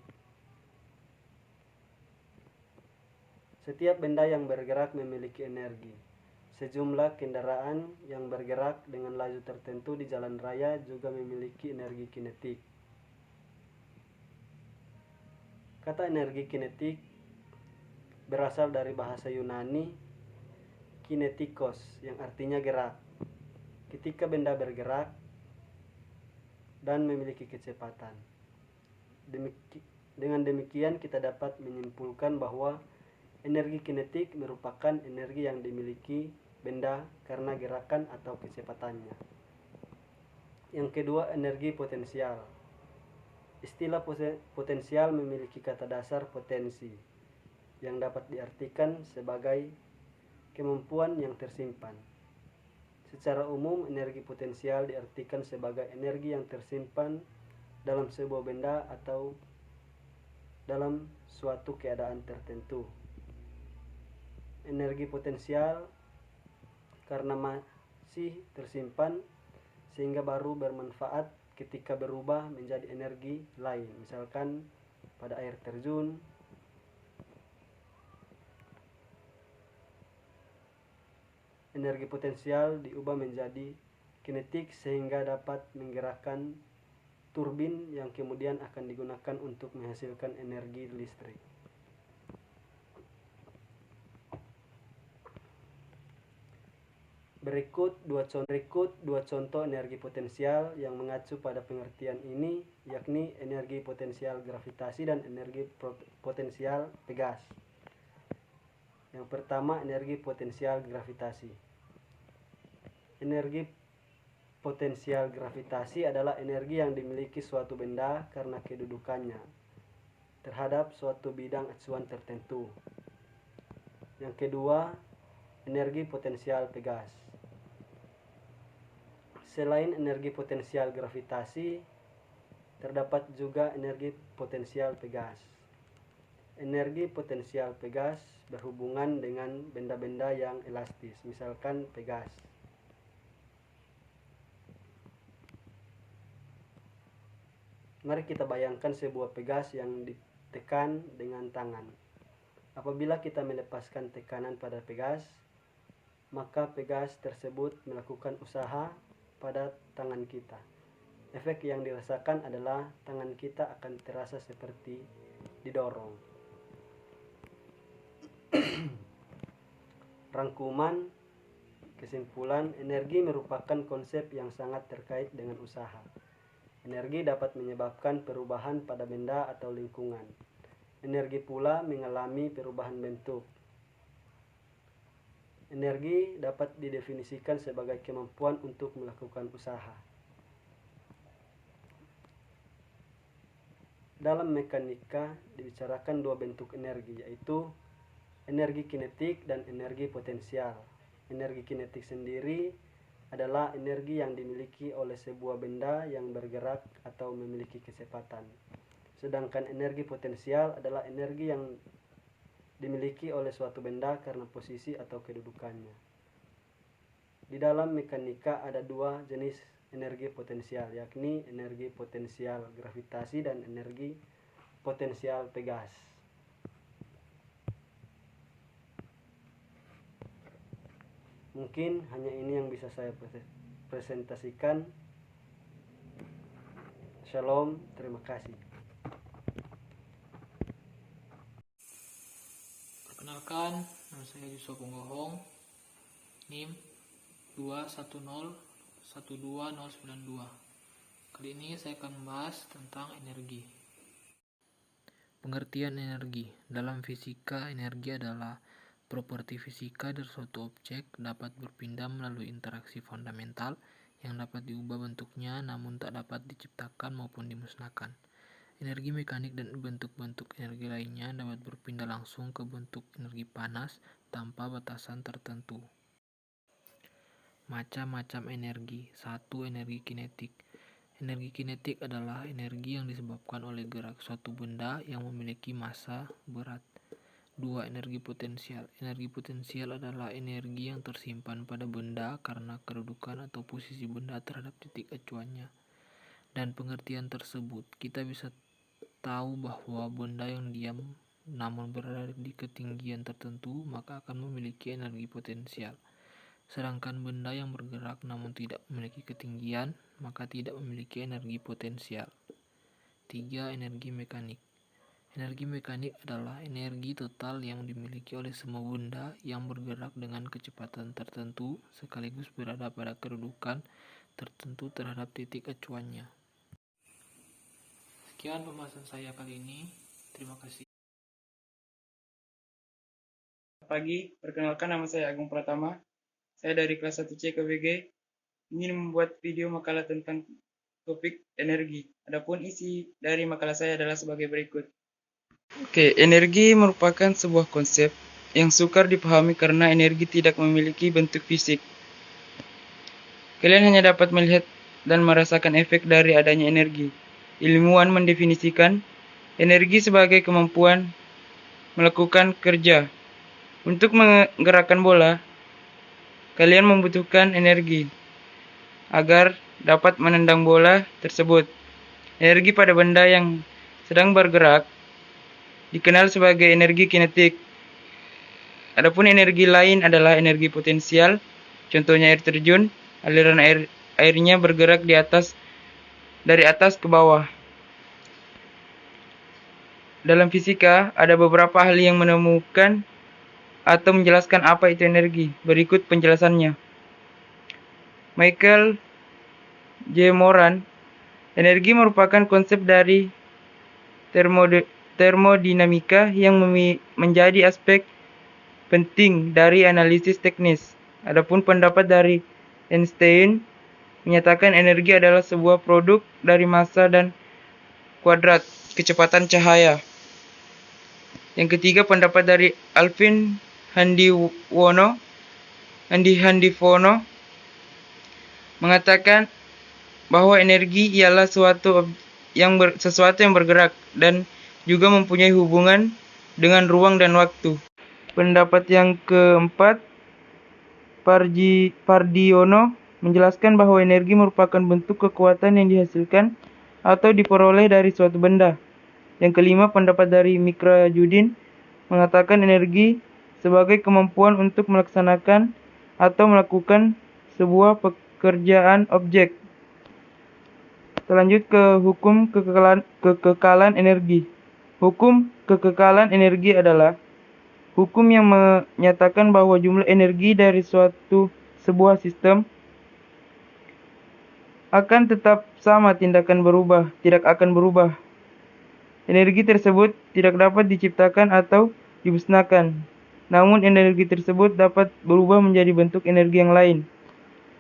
Setiap benda yang bergerak memiliki energi. Sejumlah kendaraan yang bergerak dengan laju tertentu di jalan raya juga memiliki energi kinetik. Kata energi kinetik berasal dari bahasa Yunani kinetikos yang artinya gerak. Ketika benda bergerak dan memiliki kecepatan. Dengan demikian kita dapat menyimpulkan bahwa energi kinetik merupakan energi yang dimiliki benda karena gerakan atau kecepatannya. Yang kedua, energi potensial. Istilah potensial memiliki kata dasar potensi yang dapat diartikan sebagai kemampuan yang tersimpan. Secara umum, energi potensial diartikan sebagai energi yang tersimpan dalam sebuah benda atau dalam suatu keadaan tertentu. Energi potensial karena masih tersimpan sehingga baru bermanfaat ketika berubah menjadi energi lain, misalkan pada air terjun, energi potensial diubah menjadi kinetik sehingga dapat menggerakkan turbin yang kemudian akan digunakan untuk menghasilkan energi listrik. Berikut dua contoh energi potensial yang mengacu pada pengertian ini, yakni energi potensial gravitasi dan energi potensial pegas. Yang pertama, energi potensial gravitasi. Energi potensial gravitasi adalah energi yang dimiliki suatu benda karena kedudukannya terhadap suatu bidang acuan tertentu. Yang kedua, energi potensial pegas. Selain energi potensial gravitasi, terdapat juga energi potensial pegas. Energi potensial pegas berhubungan dengan benda-benda yang elastis, misalkan pegas. Mari kita bayangkan sebuah pegas yang ditekan dengan tangan. Apabila kita melepaskan tekanan pada pegas, maka pegas tersebut melakukan usaha pada tangan kita. Efek yang dirasakan adalah tangan kita akan terasa seperti didorong. Rangkuman Kesimpulan, energi merupakan konsep yang sangat terkait dengan usaha. Energi dapat menyebabkan perubahan pada benda atau lingkungan. Energi pula mengalami perubahan bentuk. Energi dapat didefinisikan sebagai kemampuan untuk melakukan usaha. Dalam mekanika dibicarakan dua bentuk energi, yaitu energi kinetik dan energi potensial. Energi kinetik sendiri adalah energi yang dimiliki oleh sebuah benda yang bergerak atau memiliki kecepatan. Sedangkan energi potensial adalah energi yang dimiliki oleh suatu benda karena posisi atau kedudukannya. Di dalam mekanika ada dua jenis energi potensial, yakni energi potensial gravitasi dan energi potensial pegas. Mungkin hanya ini yang bisa saya presentasikan. Shalom, terima kasih. Perkenalkan, nama saya Yusuf Punggohong, NIM 210120092. Kali ini saya akan membahas tentang energi. Pengertian energi. Dalam fisika, energi adalah properti fisika dari suatu objek dapat berpindah melalui interaksi fundamental yang dapat diubah bentuknya namun tak dapat diciptakan maupun dimusnahkan. Energi mekanik dan bentuk-bentuk energi lainnya dapat berpindah langsung ke bentuk energi panas tanpa batasan tertentu. Macam-macam energi. 1. Energi kinetik. Energi kinetik adalah energi yang disebabkan oleh gerak suatu benda yang memiliki massa berat. 2. Energi potensial. Energi potensial adalah energi yang tersimpan pada benda karena kedudukan atau posisi benda terhadap titik acuannya. Dan pengertian tersebut, kita bisa tahu bahwa benda yang diam namun berada di ketinggian tertentu maka akan memiliki energi potensial. Sedangkan benda yang bergerak namun tidak memiliki ketinggian maka tidak memiliki energi potensial. 3. Energi mekanik. Energi mekanik adalah energi total yang dimiliki oleh semua benda yang bergerak dengan kecepatan tertentu sekaligus berada pada kedudukan tertentu terhadap titik acuannya. Sekian pembahasan saya kali ini. Terima kasih. Pagi, perkenalkan nama saya Agung Pratama. Saya dari kelas 1C KBG ingin membuat video makalah tentang topik energi. Adapun isi dari makalah saya adalah sebagai berikut. Oke, energi merupakan sebuah konsep yang sukar dipahami karena energi tidak memiliki bentuk fisik. Kalian hanya dapat melihat dan merasakan efek dari adanya energi. Ilmuwan mendefinisikan energi sebagai kemampuan melakukan kerja. Untuk menggerakkan bola, kalian membutuhkan energi agar dapat menendang bola tersebut. Energi pada benda yang sedang bergerak dikenal sebagai energi kinetik. Adapun energi lain adalah energi potensial. Contohnya air terjun, aliran airnya bergerak dari atas ke bawah. Dalam fisika, ada beberapa ahli yang menemukan atau menjelaskan apa itu energi. Berikut penjelasannya. Michael J. Moran, energi merupakan konsep dari termodinamika yang menjadi aspek penting dari analisis teknis. Adapun pendapat dari Einstein menyatakan energi adalah sebuah produk dari massa dan kuadrat kecepatan cahaya. Yang ketiga, pendapat dari Alvin Handivono mengatakan bahwa energi ialah sesuatu yang bergerak dan juga mempunyai hubungan dengan ruang dan waktu. Pendapat yang keempat, Pardiono menjelaskan bahwa energi merupakan bentuk kekuatan yang dihasilkan atau diperoleh dari suatu benda. Yang kelima, pendapat dari Mikra Judin mengatakan energi sebagai kemampuan untuk melaksanakan atau melakukan sebuah pekerjaan objek. Selanjut ke hukum kekekalan energi. Hukum kekekalan energi adalah hukum yang menyatakan bahwa jumlah energi dari suatu sebuah sistem akan tetap sama, tidak akan berubah. Energi tersebut tidak dapat diciptakan atau dimusnahkan, namun energi tersebut dapat berubah menjadi bentuk energi yang lain.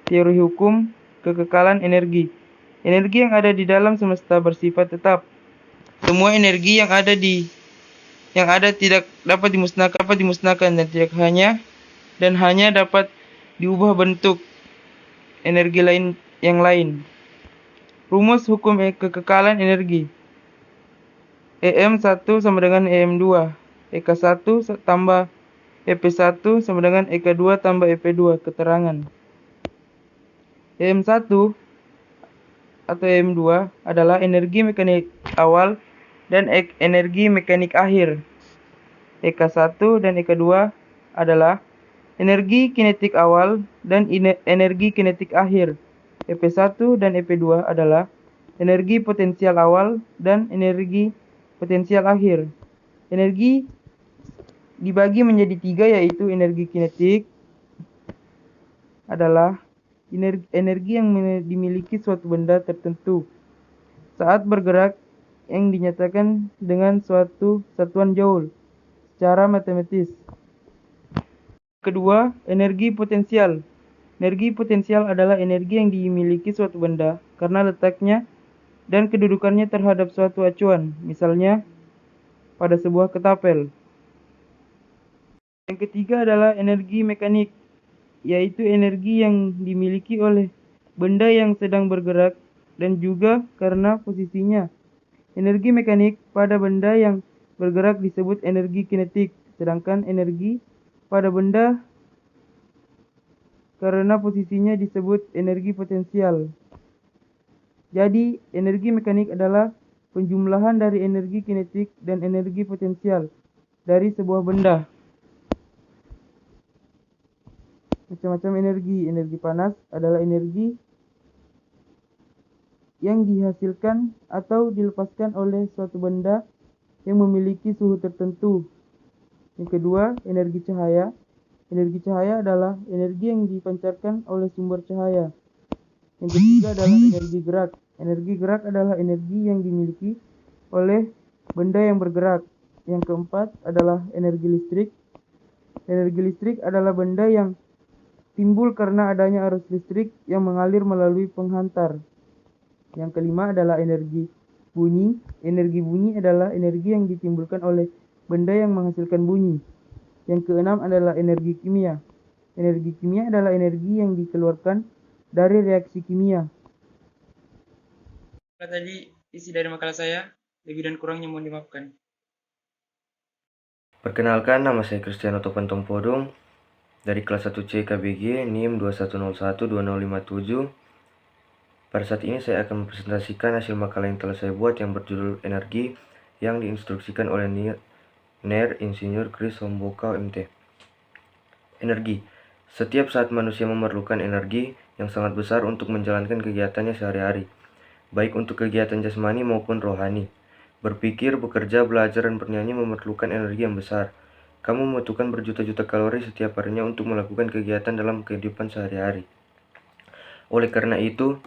Teori hukum kekekalan energi. Energi yang ada di dalam semesta bersifat tetap. Semua energi yang ada tidak dapat dimusnahkan dan hanya dapat diubah bentuk energi yang lain. Rumus hukum kekekalan energi. EM1 sama dengan EM2. EK1 tambah EP1 sama dengan EK2 tambah EP2. Keterangan. EM1 atau EM2 adalah energi mekanik awal dan energi mekanik akhir. EK1 dan EK2 adalah energi kinetik awal dan energi kinetik akhir. EP1 dan EP2 adalah energi potensial awal dan energi potensial akhir. Energi dibagi menjadi 3, yaitu energi kinetik adalah energi yang dimiliki suatu benda tertentu saat bergerak yang dinyatakan dengan suatu satuan joule secara matematis. Kedua, energi potensial. Energi potensial adalah energi yang dimiliki suatu benda karena letaknya dan kedudukannya terhadap suatu acuan, misalnya pada sebuah ketapel. Yang ketiga adalah energi mekanik, yaitu energi yang dimiliki oleh benda yang sedang bergerak dan juga karena posisinya. Energi mekanik pada benda yang bergerak disebut energi kinetik, sedangkan energi pada benda karena posisinya disebut energi potensial. Jadi, energi mekanik adalah penjumlahan dari energi kinetik dan energi potensial dari sebuah benda. Macam-macam energi. Energi panas adalah energi yang dihasilkan atau dilepaskan oleh suatu benda yang memiliki suhu tertentu. Yang kedua, energi cahaya. Energi cahaya adalah energi yang dipancarkan oleh sumber cahaya. Yang ketiga adalah energi gerak. Energi gerak adalah energi yang dimiliki oleh benda yang bergerak. Yang keempat adalah energi listrik. Energi listrik adalah benda yang timbul karena adanya arus listrik yang mengalir melalui penghantar. Yang kelima adalah energi bunyi. Energi bunyi adalah energi yang ditimbulkan oleh benda yang menghasilkan bunyi. Yang keenam adalah energi kimia. Energi kimia adalah energi yang dikeluarkan dari reaksi kimia. Tadi isi dari makalah saya, lebih dan kurangnya mohon dimaafkan. Perkenalkan, nama saya Cristiano Topantong Podong dari kelas 1C KBG NIM 21012057. Pada saat ini saya akan mempresentasikan hasil makalah yang telah saya buat yang berjudul Energi yang diinstruksikan oleh NER Insinyur Chris Homboka MT. Energi. Setiap saat manusia memerlukan energi yang sangat besar untuk menjalankan kegiatannya sehari-hari, baik untuk kegiatan jasmani maupun rohani. Berpikir, bekerja, belajar, dan bernyanyi memerlukan energi yang besar. Kamu membutuhkan berjuta-juta kalori setiap harinya untuk melakukan kegiatan dalam kehidupan sehari-hari. Oleh karena itu,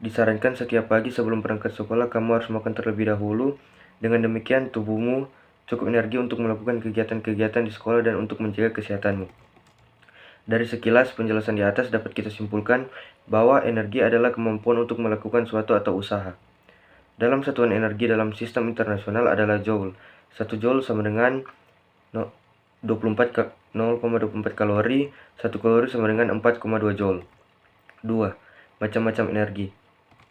disarankan setiap pagi sebelum berangkat sekolah kamu harus makan terlebih dahulu. Dengan demikian, tubuhmu cukup energi untuk melakukan kegiatan-kegiatan di sekolah dan untuk menjaga kesehatanmu. Dari sekilas penjelasan di atas dapat kita simpulkan bahwa energi adalah kemampuan untuk melakukan suatu atau usaha. Dalam satuan energi dalam sistem internasional adalah joule. 1 joule sama dengan 0,24 kalori, 1 kalori sama dengan 4,2 joule. 2. Macam-macam energi.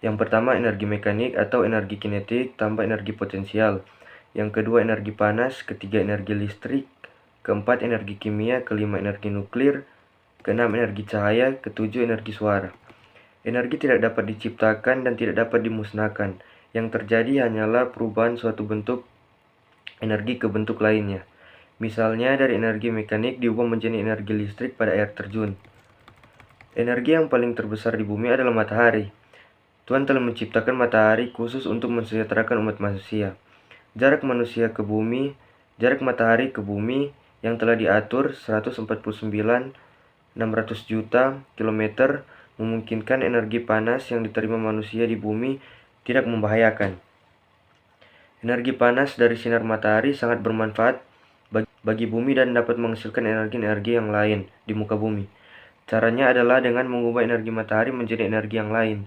Yang pertama, energi mekanik atau energi kinetik tambah energi potensial. Yang kedua, energi panas. Ketiga, energi listrik. Keempat, energi kimia. Kelima, energi nuklir. Keenam, energi cahaya. Ketujuh, energi suara. Energi tidak dapat diciptakan dan tidak dapat dimusnahkan. Yang terjadi hanyalah perubahan suatu bentuk energi ke bentuk lainnya. Misalnya, dari energi mekanik diubah menjadi energi listrik pada air terjun. Energi yang paling terbesar di bumi adalah matahari. Tuhan telah menciptakan matahari khusus untuk mensejahterakan umat manusia. Jarak matahari ke bumi yang telah diatur 149,6 600 juta kilometer memungkinkan energi panas yang diterima manusia di bumi tidak membahayakan. Energi panas dari sinar matahari sangat bermanfaat bagi bumi dan dapat menghasilkan energi-energi yang lain di muka bumi. Caranya adalah dengan mengubah energi matahari menjadi energi yang lain,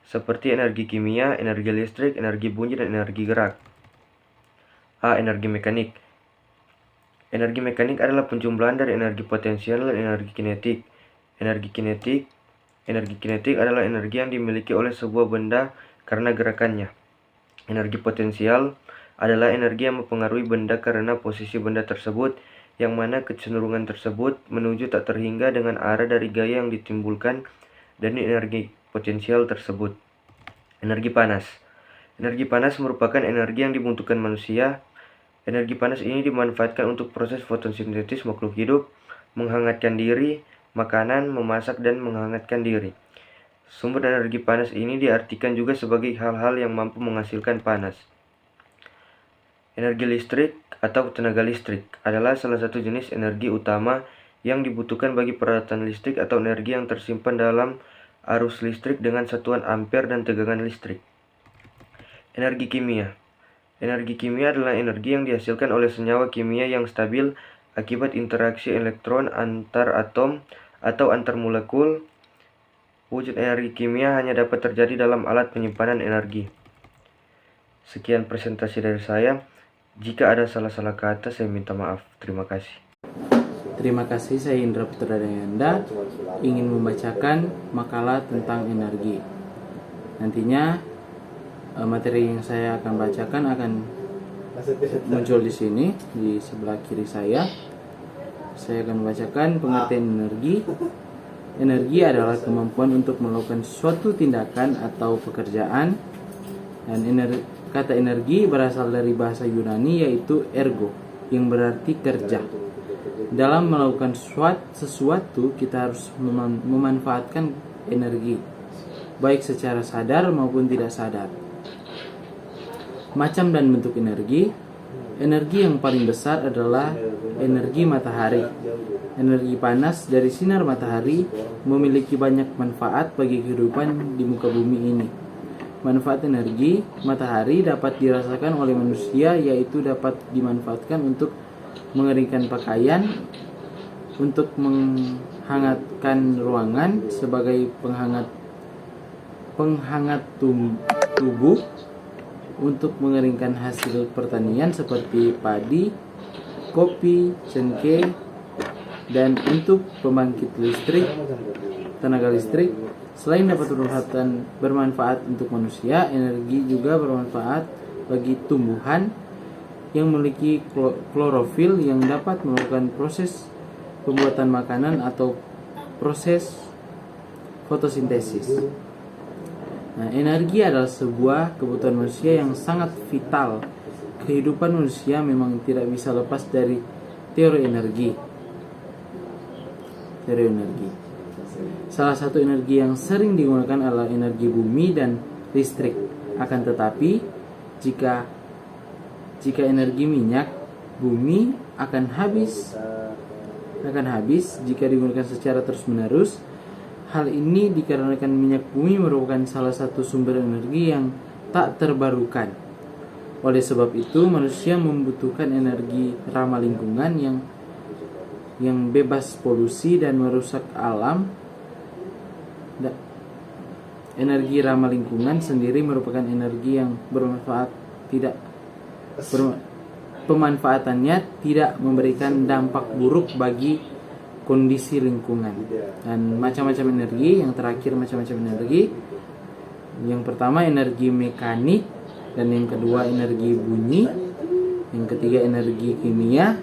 seperti energi kimia, energi listrik, energi bunyi, dan energi gerak. A. Energi mekanik. Energi mekanik adalah penjumlahan dari energi potensial dan energi kinetik. Energi kinetik adalah energi yang dimiliki oleh sebuah benda karena gerakannya. Energi potensial adalah energi yang mempengaruhi benda karena posisi benda tersebut, yang mana kecenderungan tersebut menuju tak terhingga dengan arah dari gaya yang ditimbulkan dari energi potensial tersebut. Energi panas. Energi panas merupakan energi yang dibutuhkan manusia. Energi panas ini dimanfaatkan untuk proses fotosintesis makhluk hidup, menghangatkan diri, makanan, memasak, dan menghangatkan diri. Sumber energi panas ini diartikan juga sebagai hal-hal yang mampu menghasilkan panas. Energi listrik atau tenaga listrik adalah salah satu jenis energi utama yang dibutuhkan bagi peralatan listrik atau energi yang tersimpan dalam arus listrik dengan satuan ampere dan tegangan listrik. Energi kimia. Energi kimia adalah energi yang dihasilkan oleh senyawa kimia yang stabil akibat interaksi elektron antar atom atau antar molekul. Wujud energi kimia hanya dapat terjadi dalam alat penyimpanan energi. Sekian presentasi dari saya. Jika ada salah-salah kata, saya minta maaf. Terima kasih. Terima kasih, saya Indra Putra Dayanda ingin membacakan makalah tentang energi. Nantinya materi yang saya akan bacakan akan muncul di sini, di sebelah kiri saya. Saya akan membacakan pengertian energi. Energi adalah kemampuan untuk melakukan suatu tindakan atau pekerjaan. Dan kata energi berasal dari bahasa Yunani yaitu ergo, yang berarti kerja. Dalam melakukan sesuatu, kita harus memanfaatkan energi, baik secara sadar maupun tidak sadar. Macam dan bentuk energi. Energi yang paling besar adalah energi matahari. Energi panas dari sinar matahari memiliki banyak manfaat bagi kehidupan di muka bumi ini. Manfaat energi matahari dapat dirasakan oleh manusia, yaitu dapat dimanfaatkan untuk mengeringkan pakaian, untuk menghangatkan ruangan sebagai penghangat tubuh, untuk mengeringkan hasil pertanian seperti padi, kopi, cengkeh, dan untuk pembangkit listrik, tenaga listrik. Selain dapat bermanfaat untuk manusia, energi juga bermanfaat bagi tumbuhan yang memiliki klorofil yang dapat melakukan proses pembuatan makanan atau proses fotosintesis. Nah, energi adalah sebuah kebutuhan manusia yang sangat vital. Kehidupan manusia memang tidak bisa lepas dari teori energi. Salah satu energi yang sering digunakan adalah energi bumi dan listrik. Akan tetapi, jika energi minyak bumi akan habis jika digunakan secara terus-menerus. Hal ini dikarenakan minyak bumi merupakan salah satu sumber energi yang tak terbarukan. Oleh sebab itu, manusia membutuhkan energi ramah lingkungan yang bebas polusi dan merusak alam. Energi ramah lingkungan sendiri merupakan energi yang bermanfaat, pemanfaatannya tidak memberikan dampak buruk bagi kondisi lingkungan. Dan macam-macam energi, yang terakhir macam-macam energi. Yang pertama energi mekanik, dan yang kedua energi bunyi, yang ketiga energi kimia,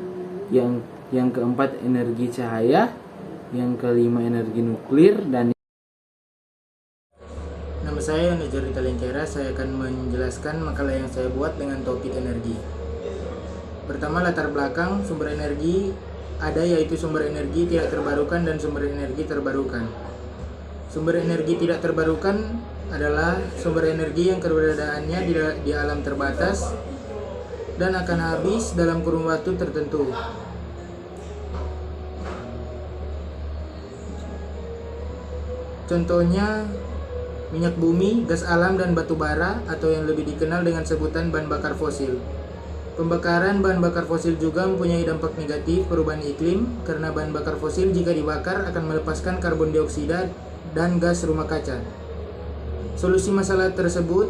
yang keempat energi cahaya, yang kelima energi nuklir, dan nama saya Yono Jorita Lencera. Saya akan menjelaskan makalah yang saya buat dengan topik energi. Pertama, latar belakang sumber energi ada, yaitu sumber energi tidak terbarukan dan sumber energi terbarukan. Sumber energi tidak terbarukan adalah sumber energi yang keberadaannya di alam terbatas dan akan habis dalam kurun waktu tertentu. contohnya minyak bumi, gas alam, dan batu bara atau yang lebih dikenal dengan sebutan bahan bakar fosil. Pembakaran bahan bakar fosil juga mempunyai dampak negatif perubahan iklim karena bahan bakar fosil jika dibakar akan melepaskan karbon dioksida dan gas rumah kaca. Solusi masalah tersebut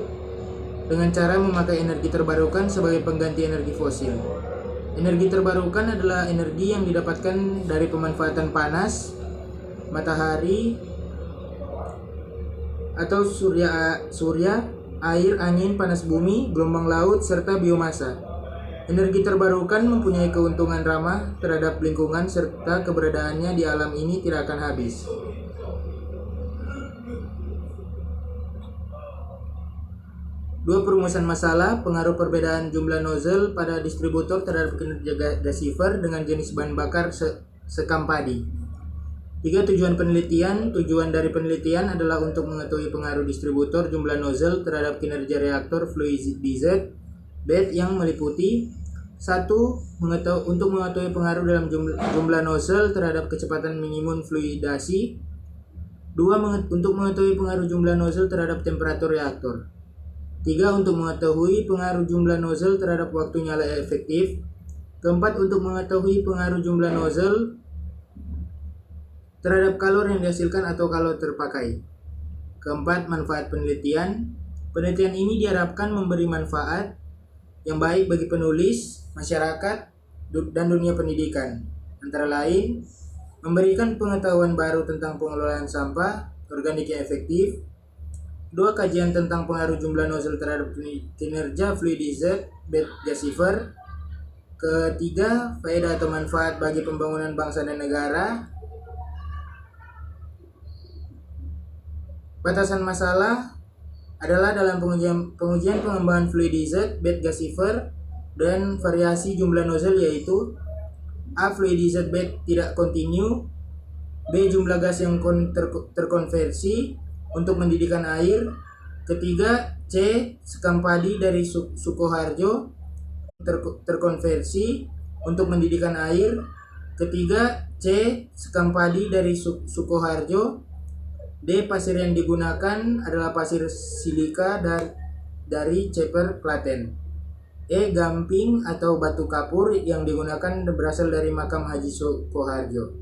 dengan cara memakai energi terbarukan sebagai pengganti energi fosil. Energi terbarukan adalah energi yang didapatkan dari pemanfaatan panas, matahari, atau surya, air, angin, panas bumi, gelombang laut, serta biomasa. Energi terbarukan mempunyai keuntungan ramah terhadap lingkungan serta keberadaannya di alam ini tidak akan habis. Dua perumusan masalah, pengaruh perbedaan jumlah nozzle pada distributor terhadap kinerja gasifer dengan jenis bahan bakar sekam padi. 3. Tujuan penelitian. Tujuan dari penelitian adalah untuk mengetahui pengaruh distributor jumlah nozzle terhadap kinerja reaktor fluidized bed yang meliputi 1. Untuk mengetahui pengaruh dalam jumlah nozzle terhadap kecepatan minimum fluidasi. 2. Untuk mengetahui pengaruh jumlah nozzle terhadap temperatur reaktor. 3. Untuk mengetahui pengaruh jumlah nozzle terhadap waktu nyala efektif. 4. Untuk mengetahui pengaruh jumlah nozzle terhadap kalor yang dihasilkan atau kalor terpakai. 4. Manfaat penelitian. Penelitian ini diharapkan memberi manfaat yang baik bagi penulis, masyarakat, dan dunia pendidikan. Antara lain, memberikan pengetahuan baru tentang pengelolaan sampah organik yang efektif. 2. Kajian tentang pengaruh jumlah nozzle terhadap kinerja fluidized bed gasifer. 3. Faedah atau manfaat bagi pembangunan bangsa dan negara. Batasan masalah adalah dalam pengujian pengembangan fluidized bed gasifer dan variasi jumlah nozzle yaitu A. Fluidized bed tidak kontinu. B. Jumlah gas yang terkonversi untuk mendidihkan air. Ketiga, C. Sekam padi dari Sukoharjo terkonversi untuk mendidihkan air. Ketiga, C. Sekam padi dari Sukoharjo. D. Pasir yang digunakan adalah pasir silika dari Ceper, Klaten. E. Gamping atau batu kapur yang digunakan berasal dari makam Haji Sukoharjo.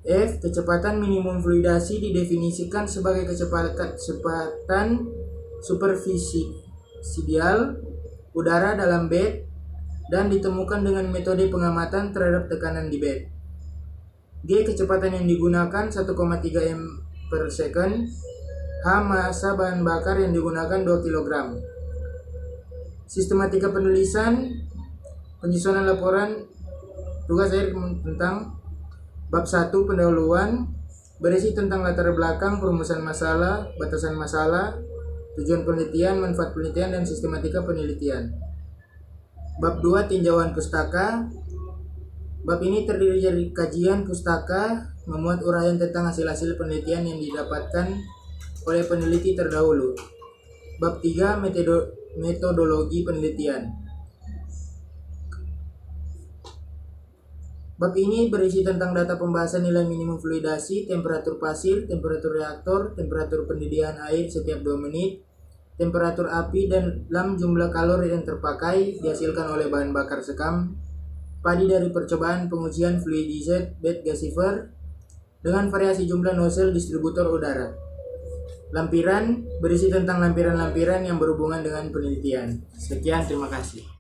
F. Kecepatan minimum fluidasi didefinisikan sebagai kecepatan superfisial udara dalam bed dan ditemukan dengan metode pengamatan terhadap tekanan di bed. G. Kecepatan yang digunakan 1,3 m per second. H. Massa bahan bakar yang digunakan 2 kg. Sistematika penulisan, penyusunan laporan tugas akhir tentang bab 1 pendahuluan berisi tentang latar belakang, perumusan masalah, batasan masalah, tujuan penelitian, manfaat penelitian, dan sistematika penelitian. Bab 2 tinjauan pustaka. Bab ini terdiri dari kajian pustaka, memuat uraian tentang hasil-hasil penelitian yang didapatkan oleh peneliti terdahulu. Bab 3 metodologi penelitian. Bab ini berisi tentang data pembahasan nilai minimum fluidasi, temperatur pasir, temperatur reaktor, temperatur pendidih air setiap 2 menit, temperatur api, dan jumlah kalori yang terpakai dihasilkan oleh bahan bakar sekam padi dari percobaan pengujian fluidized bed gasifer dengan variasi jumlah nozzle distributor udara. Lampiran berisi tentang lampiran-lampiran yang berhubungan dengan penelitian. Sekian, terima kasih.